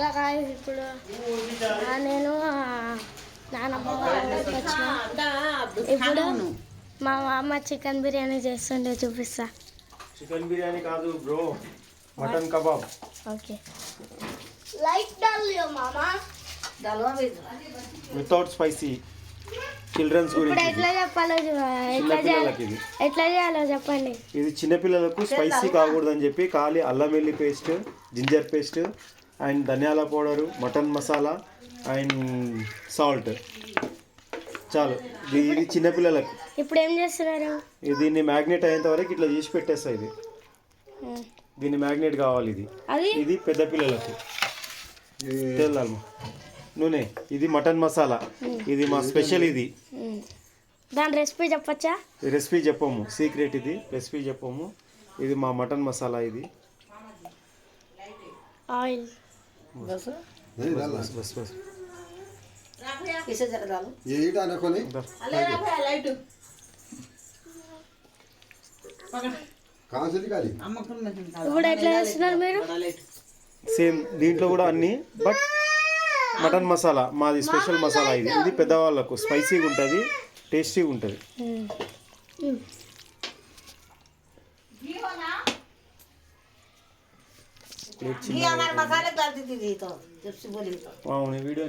అలా కాదు ఇప్పుడు నేను నానమ్మ వాళ్ళ ఊరికి వచ్చిన. ఇప్పుడు మా అమ్మ చికెన్ బిర్యానీ చేస్తుండే చూపిస్తా. చికెన్ బిర్యానీ కాదు bro, mutton kebab. Okay light Dalio మామా వితౌట్ స్పైసీ. చిల్డ్రన్స్ ఇప్పుడు గురించి ఎట్లా చెప్పాలో ఎట్లా చేయాలో చెప్పండి. ఇది చిన్నపిల్లలకు స్పైసీ కాకూడదని చెప్పి ఖాళీ అల్లం వెల్లి పేస్ట్, జింజర్ పేస్ట్ అండ్ ధనియాల powder, mutton masala and salt చాలు. ఇది చిన్నపిల్లలకు. ఇప్పుడు ఏం చేస్తున్నారు? దీన్ని మ్యాగ్నేట్ అయ్యేంత వరకు ఇట్లా చేసి పెట్టేస్తా. ఇది దీన్ని మ్యాగ్నేట్ కావాలి. ఇది పెద్ద పిల్లలకు తెల్లాలి నూనె. ఇది మటన్ మసాలా, ఇది మా స్పెషల్. ఇది దాని రెసిపీ చెప్పచ్చా? రెసిపీ చెప్పము, సీక్రెట్. ఇది రెసిపీ చెప్పము. ఇది మా మటన్ మసాలా. ఇది ఆయిల్ బస్ బస్ బస్ ఇప్పుడు ఎట్లా చేస్తున్నారు మీరు? సేమ్ దీంట్లో కూడా అన్ని, బట్ మటన్ మసాలా మాది స్పెషల్ మసాలా. ఇది పెద్దవాళ్ళకు స్పైసీగా ఉంటుంది, టేస్టీగా ఉంటుంది. వీడియో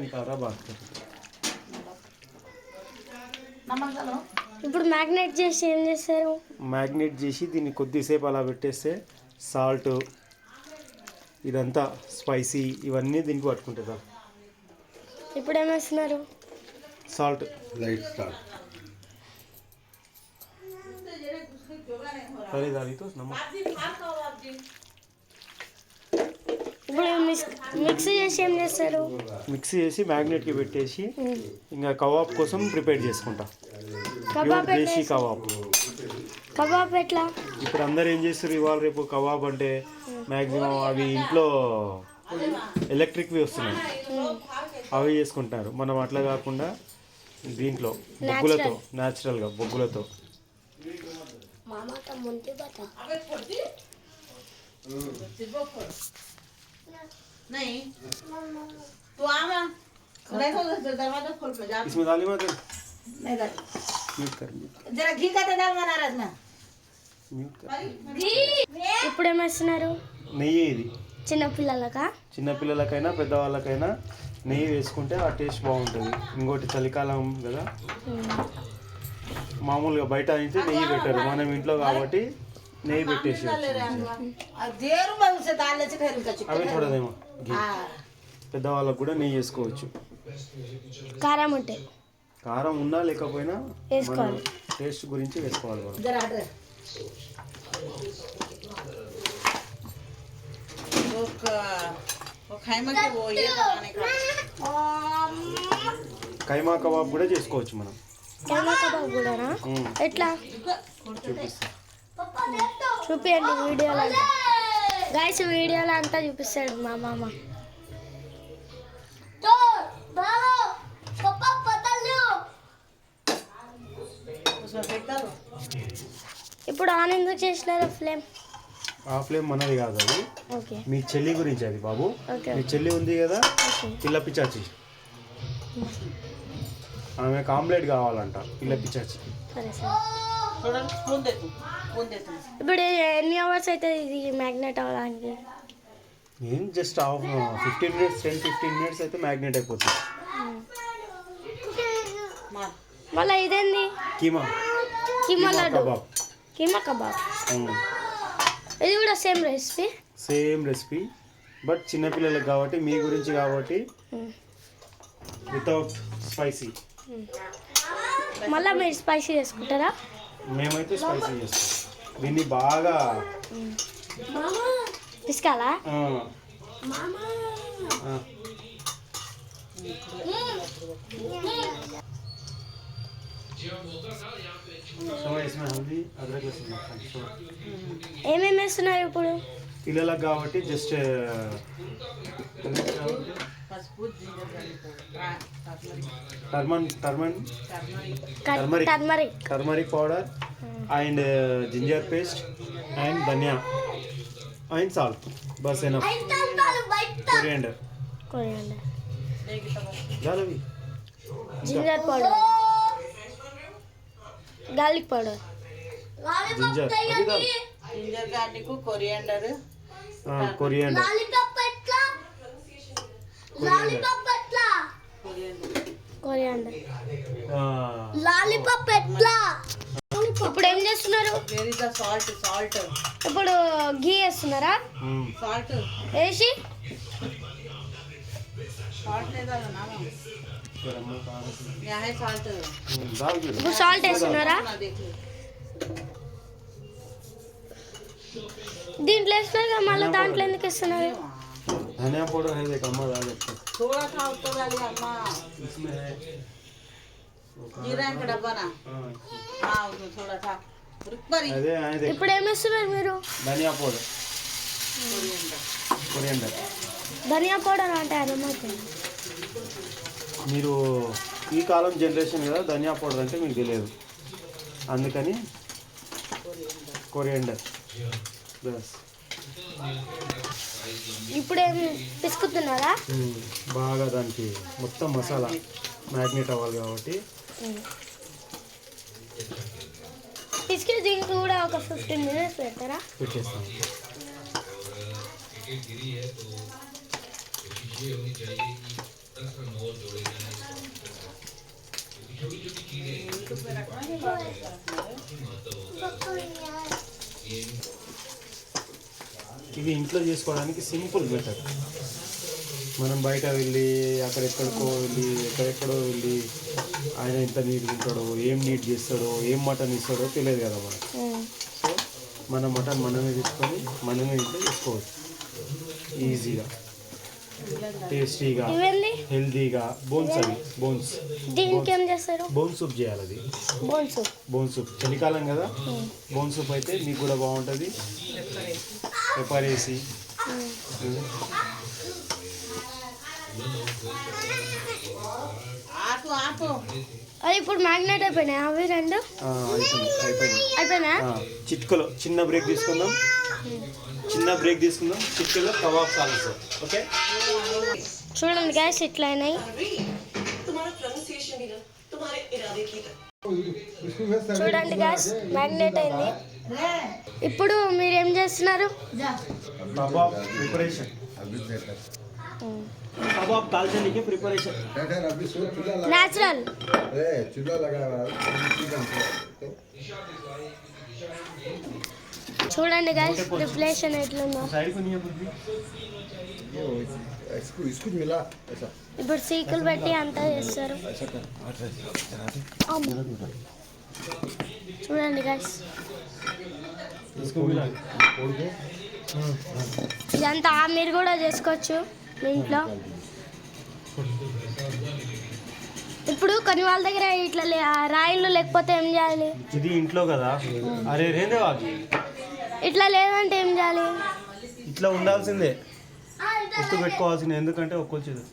ఇప్పుడు మ్యాగ్నేట్ చేసి ఏం చేస్తారు? మ్యాగ్నేట్ చేసి దీన్ని కొద్దిసేపు అలా పెట్టేస్తే సాల్ట్, ఇదంతా స్పైసీ ఇవన్నీ దీనికి పట్టుకుంటుందా. ఇప్పుడు ఏమేస్తున్నారు? Salt, light salt. ఇప్పుడు మిక్స్ చేసి ఏం చేస్తారు? మిక్సీ చేసి మ్యాగ్నేట్కి పెట్టేసి ఇంకా కబాబ్ కోసం ప్రిపేర్ చేసుకుంటా. కబాబ్ దేశీ కబాబ్. కబాబ్ ఎట్లా? ఇప్పుడు అందరు ఏం చేస్తారు ఇవాళ రేపు కబాబ్ అంటే మ్యాక్సిమం అవి ఇంట్లో ఎలక్ట్రిక్వి వస్తున్నాయి, అవి చేసుకుంటారు. మనం అట్లా కాకుండా దీంట్లో బొగ్గులతో, న్యాచురల్గా బొగ్గులతో. ఇప్పుడు ఏమేస్తున్నారు? నెయ్యి. ఇది చిన్నపిల్లలకైనా పెద్దవాళ్ళకైనా నెయ్యి వేసుకుంటే ఆ టేస్ట్ బాగుంటుంది. ఇంకోటి చలికాలం కదా, మామూలుగా బయట నుంచి నెయ్యి పెట్టారు, మనం ఇంట్లో కాబట్టి నెయ్యి పెట్టేసి అవి చూడదేమో. పెద్దవాళ్ళకు కూడా నెయ్యి వేసుకోవచ్చు. కారం ఉన్నా లేకపోయినా టేస్ట్ గురించి వేసుకోవాలి. కైమా కబాబ్ కూడా చేసుకోవచ్చు మనం. ఎట్లా చూపిస్తా, చూపియండి వీడియోలో. గైస్ వీడియోలో అంతా చూపిస్తాడు మా మామ. ఇప్పుడు ఆన్ ఎందుకు చేసినారు ఫ్లేమ్? ఆ ఫ్లేమ్ మనది కాదు, అది మీ చెల్లి గురించి. అది బాబు, మీ చెల్లి ఉంది కదా పిల్ల పిచ్చాచి, ఆమెకు ఆమ్లెట్ కావాలంట, పిల్ల పిచ్చాచి. ఇప్పుడు ఎన్ని అవర్స్ అయితే ఇది మ్యాగ్నెట్ అవ్వడానికి? ఏం జస్ట్ 15 minutes, 10-15 minutes అయితే మ్యాగ్నెట్ అయిపోతుంది. మళ్ళీ ఇదేంది? కీమా కబాబ్. కీమా కబాబ్ ఇది కూడా సేమ్ రెసిపీ, బట్ చిన్నపిల్లలకు కాబట్టి, మీ గురించి కాబట్టి వితౌట్ స్పైసీ. మళ్ళీ మీరు స్పైసీ చేసుకుంటారా? మేమైతే స్పైసీ చేస్తాం. దీన్ని బాగా పిసుకాలా? ఏమేమి వేస్తున్నారు ఇప్పుడు? పిల్లలకు కాబట్టి just turmeric powder and ginger paste and dhania and salt, బస్ ఎనఫ్. కొరియాండర్, జాలవి ginger powder, garlic powder, ginger ginger garlic, coriander, coriander coriander. Lollipop ఎట్లా? ఇప్పుడు ఏం చేస్తున్నారు? Where is the salt? Salt ఇప్పుడు ఘీ వేస్తున్నారా? సాల్ట్ వేసి సాల్ట్ లేదా నామ యా హై సాల్ట్. ఇప్పుడు సాల్ట్ వేస్తున్నారా? దీంట్లో వేస్తున్నారు కదా, మళ్ళీ దాంట్లో ఎందుకు వేస్తున్నారు? धनिया पाउडर है देख अम्मा डाल देते थोड़ा सा ऊपर डालिए अम्मा. इसमें है जीरा का डब्बा ना. हाँ उसमें थोड़ा था. रुक परी. अरे आए देख ఇప్పుడు ఏం వేస్తున్నారు మీరు? धनिया पाउडर कोरिएंडर ధనియా పౌడర్ అంటే అర్థమైతే మీరు ఈ కాలం జనరేషన్ కదా ధనియా పౌడర్ అంటే మీకు తెలియదు, అందుకని కొరియండర్ బస్. ఇప్పుడు ఏం పిసుకుతున్నారా? బాగా దానికి మొత్తం మసాలా మ్యాగ్నేట్ అవ్వాలి కాబట్టి పిసికి దీనికి కూడా ఒక 15 minutes పెడతారా? పెట్టేస్తాం. ఇది ఇంట్లో చేసుకోవడానికి సింపుల్ మెథడ్. మనం బయట వెళ్ళి అక్కడెక్కడికో వెళ్ళి ఎక్కడెక్కడో వెళ్ళి ఆయన ఎంత నీట్గా ఉంటాడో, ఏం నీట్ చేస్తాడో, ఏం మటన్ ఇస్తాడో తెలియదు కదా మనకు. సో మన మటన్ మనమే తీసుకొని మనమే ఇంట్లో చేసుకోవచ్చు ఈజీగా, టేస్టీగా, ఇవన్నీ హెల్తీగా. బోన్స్ అవి బోన్స్ దీనికి ఏం చేస్తారు? బోన్ సూప్ చేయాలి. అది బోన్ సూప్. బోన్ సూప్ చలికాలం కదా, బోన్ సూప్ అయితే మీకు కూడా బాగుంటుంది. పెప్పర్ వేసి ఆపు ఆపు. అది ఇప్పుడు మ్యాగ్నెట్ అయిపోయినాయి అవి రెండు? అయిపోయినా? చిట్కలో చిన్న బ్రేక్ తీసుకుందాం, చిట్కలో కబాబ్ సాల్స్. ఓకే చూడండి గ్యాస్ ఇట్లా అయినాయి. చూడండి గ్యాస్ మ్యాగ్నెట్ అయింది. ఇప్పుడు మీరు ఏం చేస్తున్నారు? కబాబ్ ప్రిపరేషన్, కబాబ్ కాల్చని ప్రిపరేషన్ నేచురల్. చూడండి గ్యాస్ ప్రిపరేషన్ ఎట్లుందో. ఇప్పుడు సీకులు పెట్టి అంతా చేస్తారు. చూడండి గ్యాస్ ఇదంతా మీరు కూడా చేసుకోవచ్చు మీ ఇంట్లో. ఇప్పుడు కొన్ని వాళ్ళ దగ్గర ఇట్లా రాయిలు లేకపోతే ఏం చేయాలి? ఇది ఇంట్లో కదా, అరే రేందే వాకి ఇట్లా లేదంటే ఏం చేయాలి? ఇట్లా ఉండాల్సిందే, గుర్తు పెట్టుకోవాల్సిందే. ఎందుకంటే ఒక్కొచ్చేది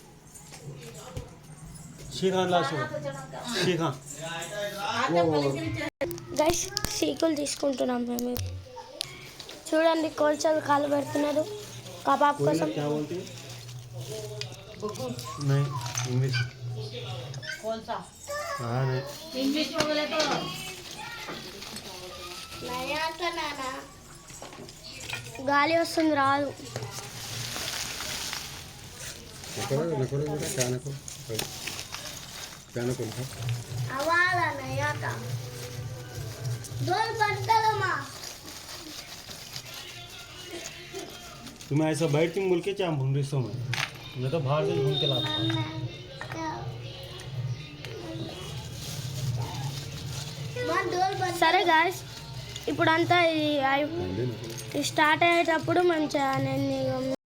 గైస్ సీకులు తీసుకుంటున్నాం మేము. చూడండి కోల్చలు కాలు పెడుతున్నారు కబాబ్ కోసం. ఇంగ్లీష్ कौन सा? इंग्लिश में बोले तो గాలి వస్తుంది రాదు. तुम्हें ऐसा बैठ के बोल के क्या हम भून रही सो मैं तो बाहर से घूम के लाता हूँ. సరే గాయస్ ఇప్పుడు అంతా స్టార్ట్ అయ్యేటప్పుడు మంచిగా నేను